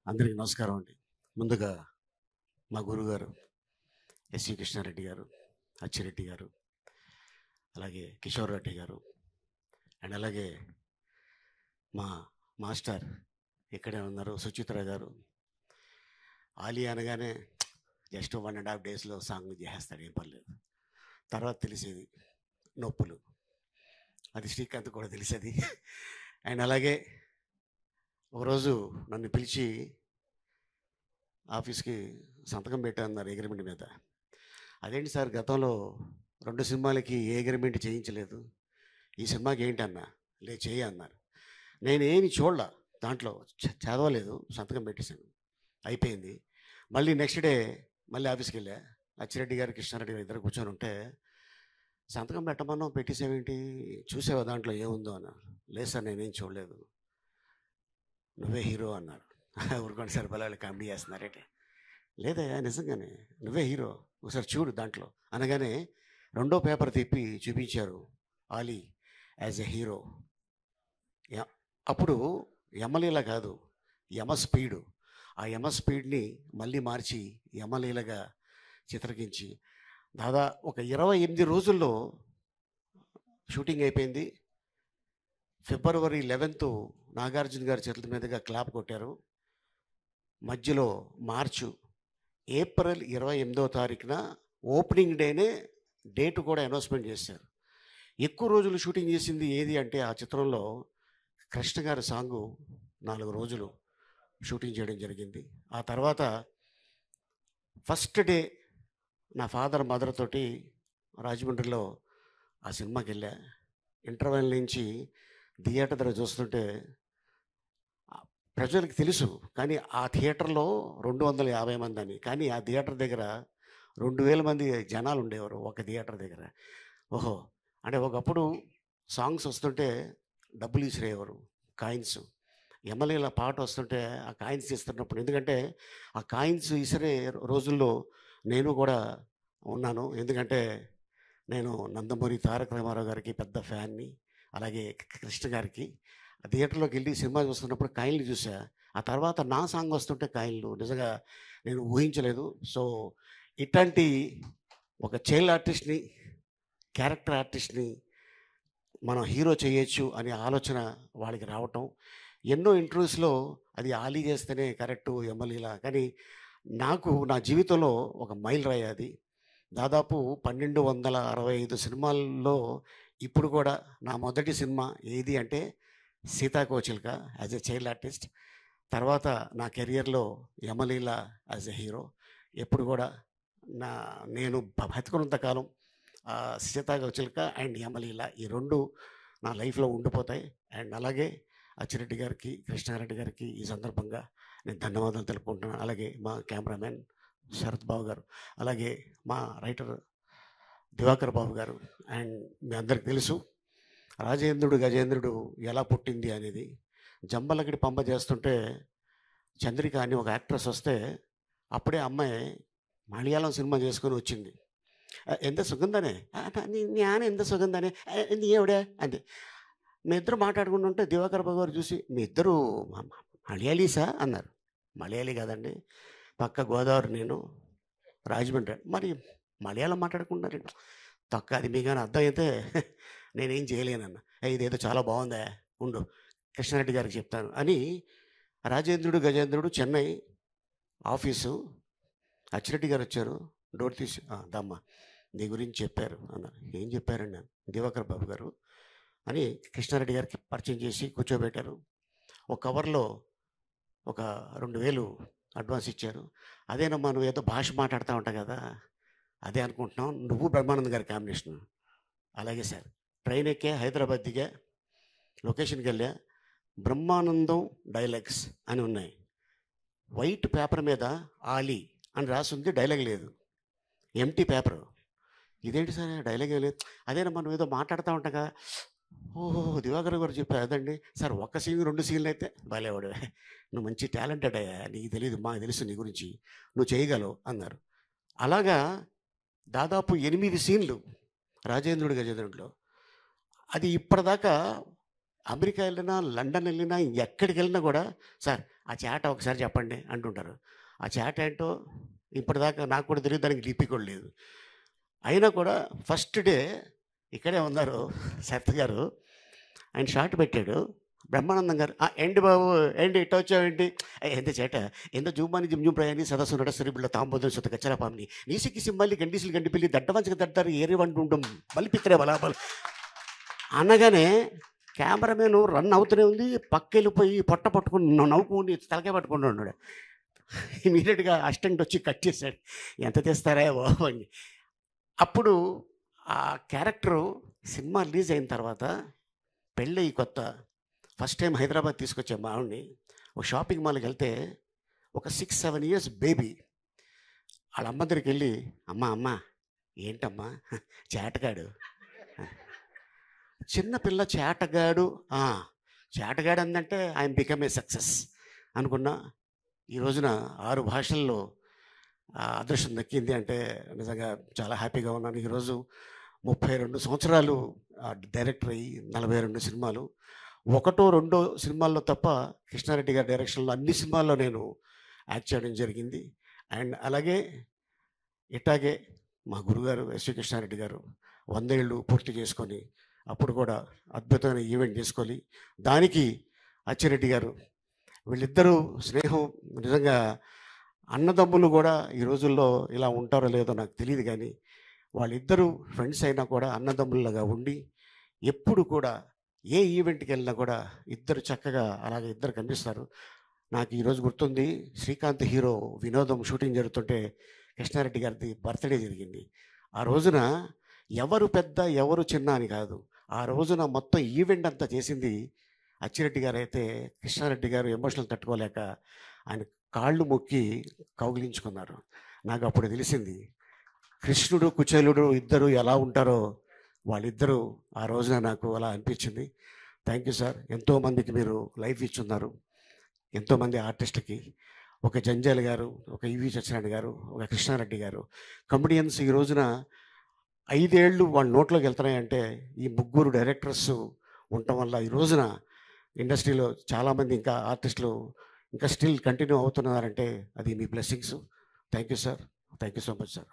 అందరికీ నమస్కారం అండి. ముందుగా మా గురుగారు ఎస్వి కృష్ణారెడ్డి గారు, అచ్చిరెడ్డి గారు, అలాగే కిషోర్ రెడ్డి గారు, అండ్ అలాగే మా మాస్టర్ ఇక్కడే ఉన్నారు సుచిత్ర గారు. ఆలీ అనగానే జస్ట్ 1.5 డేస్లో సాంగ్ చేసేస్తాడు, ఏం పర్లేదు. తర్వాత తెలిసేది నొప్పులు, అది శ్రీకాంత్ కూడా తెలిసేది. అండ్ అలాగే ఒకరోజు నన్ను పిలిచి ఆఫీస్కి సంతకం పెట్టాన్నారు అగ్రిమెంట్ మీద. అదేంటి సార్, గతంలో 2 సినిమాలకి ఏ అగ్రిమెంట్ చేయించలేదు, ఈ సినిమాకి ఏంటి అన్నా. లే చేయి అన్నారు. నేనేమి చూడలా, దాంట్లో చదవలేదు, సంతకం పెట్టేశాను, అయిపోయింది. మళ్ళీ నెక్స్ట్ డే మళ్ళీ ఆఫీస్కి వెళ్ళా. అచ్చిరెడ్డి గారు కృష్ణారెడ్డి గారు ఇద్దరు కూర్చొని ఉంటే, సంతకం పెట్టమన్నావు పెట్టేసావేంటి, చూసావా దాంట్లో ఏముందో అన్నారు. లేదు సార్ నేనేం చూడలేదు. నువ్వే హీరో అన్నారు. ఊరుకోండి సార్, బలాలు కామెడీ చేస్తున్నారేంటి. లేదా నిజంగానే నువ్వే హీరో, ఒకసారి చూడు దాంట్లో అనగానే రెండో పేపర్ తిప్పి చూపించారు, ఆలీ యాజ్ ఎ హీరో. అప్పుడు యమలీల కాదు, యమ స్పీడు. ఆ యమ స్పీడ్ని మళ్ళీ మార్చి యమలీలగా చిత్రకించి ఒక 28 రోజుల్లో షూటింగ్ అయిపోయింది. ఫిబ్రవరి 11 నాగార్జున గారి చేతుల మీదుగా క్లాప్ కొట్టారు. మధ్యలో మార్చు ఏప్రిల్ 28వ తారీఖున ఓపెనింగ్ డేనే డేట్ కూడా అనౌన్స్మెంట్ చేశారు. ఎక్కువ రోజులు షూటింగ్ చేసింది ఏది అంటే ఆ చిత్రంలో కృష్ణ గారి సాంగు 4 రోజులు షూటింగ్ చేయడం జరిగింది. ఆ తర్వాత ఫస్ట్ డే నా ఫాదర్ మదర్ తోటి రాజమండ్రిలో ఆ సినిమాకి వెళ్ళా. ఇంటర్వెల్ నుంచి థియేటర్ దగ్గర చూస్తుంటే ప్రజలకు తెలుసు, కానీ ఆ థియేటర్లో 250 మంది అని, కానీ ఆ థియేటర్ దగ్గర 2000 మంది జనాలు ఉండేవారు ఒక థియేటర్ దగ్గర. ఓహో అంటే ఒకప్పుడు సాంగ్స్ వస్తుంటే డబ్బులు ఇసిరేవారు, కాయిన్స్. ఎమ్మెల్యేల పాట వస్తుంటే ఆ కాయిన్స్ ఇస్తున్నప్పుడు, ఎందుకంటే ఆ కాయిన్స్ ఇసిరే రోజుల్లో నేను కూడా ఉన్నాను. ఎందుకంటే నేను నందమూరి తారక రామారావు గారికి పెద్ద ఫ్యాన్ని, అలాగే కృష్ణ గారికి. ఆ థియేటర్లోకి వెళ్ళి సినిమా చూస్తున్నప్పుడు కాయిన్లు చూసా. ఆ తర్వాత నా సాంగ్ వస్తుంటే కాయిన్లు నిజంగా నేను ఊహించలేదు. సో ఇట్లాంటి ఒక చైల్డ్ ఆర్టిస్ట్ని, క్యారెక్టర్ ఆర్టిస్ట్ని మనం హీరో చేయొచ్చు అనే ఆలోచన వాళ్ళకి రావటం. ఎన్నో ఇంటర్వ్యూస్లో అది ఆలీ చేస్తేనే కరెక్టు ఎమ్మెల్యేలా, కానీ నాకు నా జీవితంలో ఒక మైల్ రాయి అది. దాదాపు 1265 సినిమాల్లో ఇప్పుడు కూడా నా మొదటి సినిమా ఏది అంటే సీతాకోచిలుక యాజ్ ఎ చైల్డ్ ఆర్టిస్ట్. తర్వాత నా కెరియర్లో యమలీల యాజ్ ఎ హీరో. ఎప్పుడు కూడా నేను బతికున్నంత కాలం సీతాకోచిలుక అండ్ యమలీల ఈ 2 నా లైఫ్లో ఉండిపోతాయి. అండ్ అలాగే అచ్చిరెడ్డి గారికి, కృష్ణారెడ్డి గారికి ఈ సందర్భంగా నేను ధన్యవాదాలు తెలుపుకుంటున్నాను. అలాగే మా కెమెరామెన్ శరత్ బాబు గారు, అలాగే మా రైటర్ దివాకర్ బాబు గారు. అండ్ మీ అందరికి తెలుసు రాజేంద్రుడు గజేంద్రుడు ఎలా పుట్టింది అనేది. జంబలగిడి పంప చేస్తుంటే చంద్రిక అని ఒక యాక్ట్రెస్ వస్తే అప్పుడే అమ్మాయి మలయాళం సినిమా చేసుకొని వచ్చింది. ఎంత సుగంధనే నేను ఎంత సుగంధనే నీ ఎవడే అంతే. మీ ఇద్దరు మాట్లాడుకుంటుంటే దివాకర్ బాబు గారు చూసి, మీ ఇద్దరు మలయాళీసా అన్నారు. మలయాళీ కాదండి, పక్క గోదావరి, నేను రాజమండ్రి. మరి మలయాళం మాట్లాడుకుంటున్నారు తక్క, అది మీ కానీ అర్థం అయితే నేనేం చేయలేనన్న. ఇదేదో చాలా బాగుందా, ఉండు కృష్ణారెడ్డి గారికి చెప్తాను అని రాజేంద్రుడు గజేంద్రుడు చెన్నై ఆఫీసు. అచ్చిరెడ్డి గారు వచ్చారు, డోర్ తీసి దమ్మ నీ గురించి చెప్పారు అన్నారు. ఏం చెప్పారండి దివాకర్ బాబు గారు అని కృష్ణారెడ్డి గారికి పరిచయం చేసి కూర్చోబెట్టారు. ఒక కవర్లో ఒక 2000 అడ్వాన్స్ ఇచ్చారు. అదేనమ్మా నువ్వు ఏదో భాష మాట్లాడుతూ ఉంటావు కదా, అదే అనుకుంటున్నాం, నువ్వు బ్రహ్మానంద్ గారి కాంబినేషన్. అలాగే సార్. ట్రైన్ ఎక్కే హైదరాబాద్ దిగా, లొకేషన్కి వెళ్ళా, బ్రహ్మానందం డైలాగ్స్ అని ఉన్నాయి. వైట్ పేపర్ మీద ఆలీ అని రాసింది, డైలాగ్ లేదు, ఎంటీ పేపరు. ఇదేంటి సార్ డైలాగ్ లేదు, అదేనమ్మా నువ్వు ఏదో మాట్లాడుతూ ఉంటావు కదా. ఓహో దివాకర్ గారు చెప్పారు అదండి సార్. 1 సీన్ 2 సీన్లు అయితే బాలేవాడు, నువ్వు మంచి టాలెంటెడ్ అయ్యా, నీకు తెలియదు మాకు తెలుసు నీ గురించి, నువ్వు చేయగలవు అన్నారు. అలాగా దాదాపు 8 సీన్లు రాజేంద్రుడి గజేంద్రుడిలో. అది ఇప్పటిదాకా అమెరికా వెళ్ళినా, లండన్ వెళ్ళినా, ఎక్కడికి వెళ్ళినా కూడా సార్ ఆ చాట ఒకసారి చెప్పండి అంటుంటారు. ఆ చాట ఏంటో ఇప్పటిదాకా నాకు కూడా తెలియదు, దానికి లిపి కూడా లేదు. అయినా కూడా ఫస్ట్ డే ఇక్కడే ఉన్నారు శరత్ గారు, ఆయన షాట్ పెట్టాడు. బ్రహ్మానందం గారు ఏంటి బాబు, ఏంటి ఇట్ట వచ్చావేంటి, ఎంత చేట, ఎంత జూమాని జిమ్జూమ్ ప్రయాణి సదస్సు నడ సిరిబిళ్ళ తాంబోదం సుత కచ్చరపామిని నీసికి సింబల్లి గండిసులు గండి పిల్లి దడ్డవంచక దడ్డారు ఏరి వంటుండం బలిపిత్రే బలాబలు అనగానే కెమెరామెన్ రన్ అవుతూనే ఉంది, పక్కెళ్ళిపోయి పొట్ట పట్టుకుని నవ్వుకుని తలకే పట్టుకుని ఉన్నాడు. ఇమీడియట్గా అసిస్టెంట్ వచ్చి కట్ చేశాడు. ఎంత తెస్తారా బాబు అని. అప్పుడు ఆ క్యారెక్టరు సినిమా రిలీజ్ అయిన తర్వాత పెళ్ళి కొత్త ఫస్ట్ టైం హైదరాబాద్ తీసుకొచ్చే మా ఆవిడ్ని ఒక షాపింగ్ మాల్కి వెళ్తే ఒక 6-7 ఇయర్స్ బేబీ వాళ్ళ అమ్మ దగ్గరికి వెళ్ళి, అమ్మ ఏంటమ్మా చేటగాడు, చిన్నపిల్ల చేటగాడు చేటగాడు అందంటే ఐఎమ్ బికమ్ ఏ సక్సెస్ అనుకున్నా. ఈ రోజున 6 భాషల్లో అదృష్టం దక్కింది అంటే నిజంగా చాలా హ్యాపీగా ఉన్నాను. ఈరోజు 32 సంవత్సరాలు డైరెక్టర్ అయ్యి 42 సినిమాలు, 1-2 సినిమాల్లో తప్ప కృష్ణారెడ్డి గారి డైరెక్షన్లో అన్ని సినిమాల్లో నేను యాక్ట్ చేయడం జరిగింది. అండ్ అలాగే ఇట్లాగే మా గురుగారు ఎస్వి కృష్ణారెడ్డి గారు 100 ఏళ్ళు పూర్తి చేసుకొని అప్పుడు కూడా అద్భుతమైన ఈవెంట్ చేసుకొని దానికి అచ్చిరెడ్డి గారు, వీళ్ళిద్దరూ స్నేహం నిజంగా అన్నదమ్ములు కూడా ఈ రోజుల్లో ఇలా ఉంటారో లేదో నాకు తెలియదు, కానీ వాళ్ళిద్దరూ ఫ్రెండ్స్ అయినా కూడా అన్నదమ్ముల్లాగా ఉండి ఎప్పుడు కూడా ఏ ఈవెంట్కి వెళ్ళినా కూడా ఇద్దరు చక్కగా అలాగే ఇద్దరు కనిపిస్తారు. నాకు ఈరోజు గుర్తుంది, శ్రీకాంత్ హీరో వినోదం షూటింగ్ జరుగుతుంటే కృష్ణారెడ్డి గారిది బర్త్డే జరిగింది. ఆ రోజున ఎవరు పెద్ద ఎవరు చిన్న అని కాదు, ఆ రోజున మొత్తం ఈవెంట్ అంతా చేసింది అచ్చిరెడ్డి గారు. అయితే కృష్ణారెడ్డి గారు ఎమోషనల్ తట్టుకోలేక ఆయన కాళ్ళు మొక్కి కౌగిలించుకున్నారు. నాకు అప్పుడు తెలిసింది కృష్ణుడు కుచేలుడు ఇద్దరు ఎలా ఉంటారో వాళ్ళిద్దరూ ఆ రోజున నాకు అలా అనిపించింది. Thank you sir. ఎంతోమందికి మీరు లైఫ్ ఇచ్చున్నారు, ఎంతోమంది ఆర్టిస్ట్కి, ఒక జంజాల గారు, ఒక ఈవి సత్యనారాయణ గారు, ఒక కృష్ణారెడ్డి గారు, కమెడియన్స్ ఈ రోజున 5 ఏళ్ళు వాళ్ళ నోట్లోకి వెళ్తున్నాయంటే ఈ ముగ్గురు డైరెక్టర్స్ ఉండటం వల్ల ఈ రోజున ఇండస్ట్రీలో చాలామంది ఇంకా ఆర్టిస్టులు ఇంకా స్టిల్ కంటిన్యూ అవుతున్నారంటే అది మీ blessings. Thank you sir. Thank you so much sir.